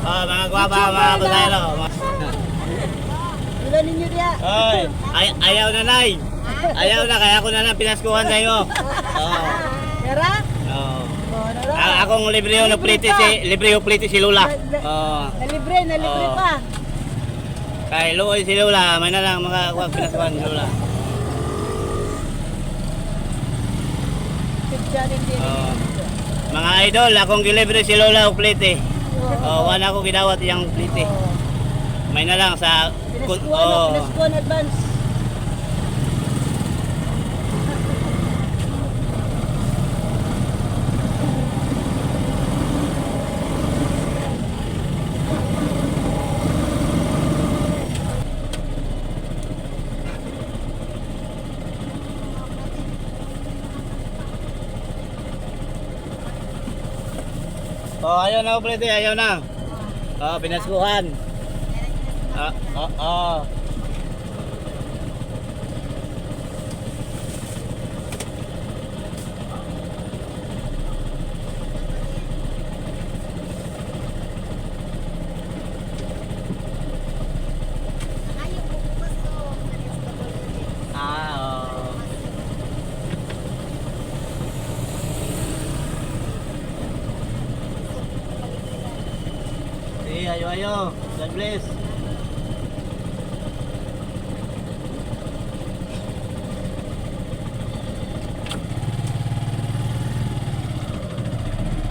Oh, mga guwapa, mga pasayro. Wala ninyo diya. Oy, ayaw na nay. Ayaw na, kaya ako na lang pinaskuhan sa'yo. Oo. Yara? Oo. Oh, nara. Akong libre yung pliti si Lula. Oo. Nalibre Oo. pa. Kay Luoy si Lula, may na lang mga pinaskuhan si Lula. Oo. Mga idol, akong gilibre si Lola o pliti. Wala ako gidawat yung pliti. May na lang sa Pinaskuhan advance. Ayaw na pliti, ayaw na. Pinaskuhan. Ayo. God bless.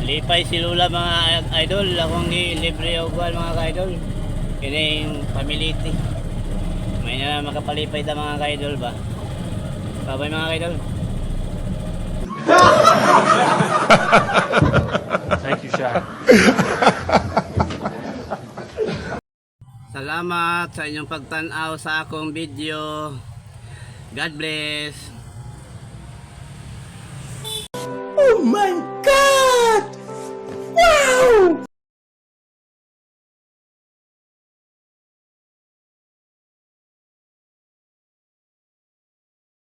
Lipay si Lula mga idol. Akong libre o buwan mga idol. Kining pamiliti. May na makapalipay ta mga idol ba? Babay mga idol. Thank you, Shaq. Salamat sa inyong pagtanaw sa akong video. God bless. Oh my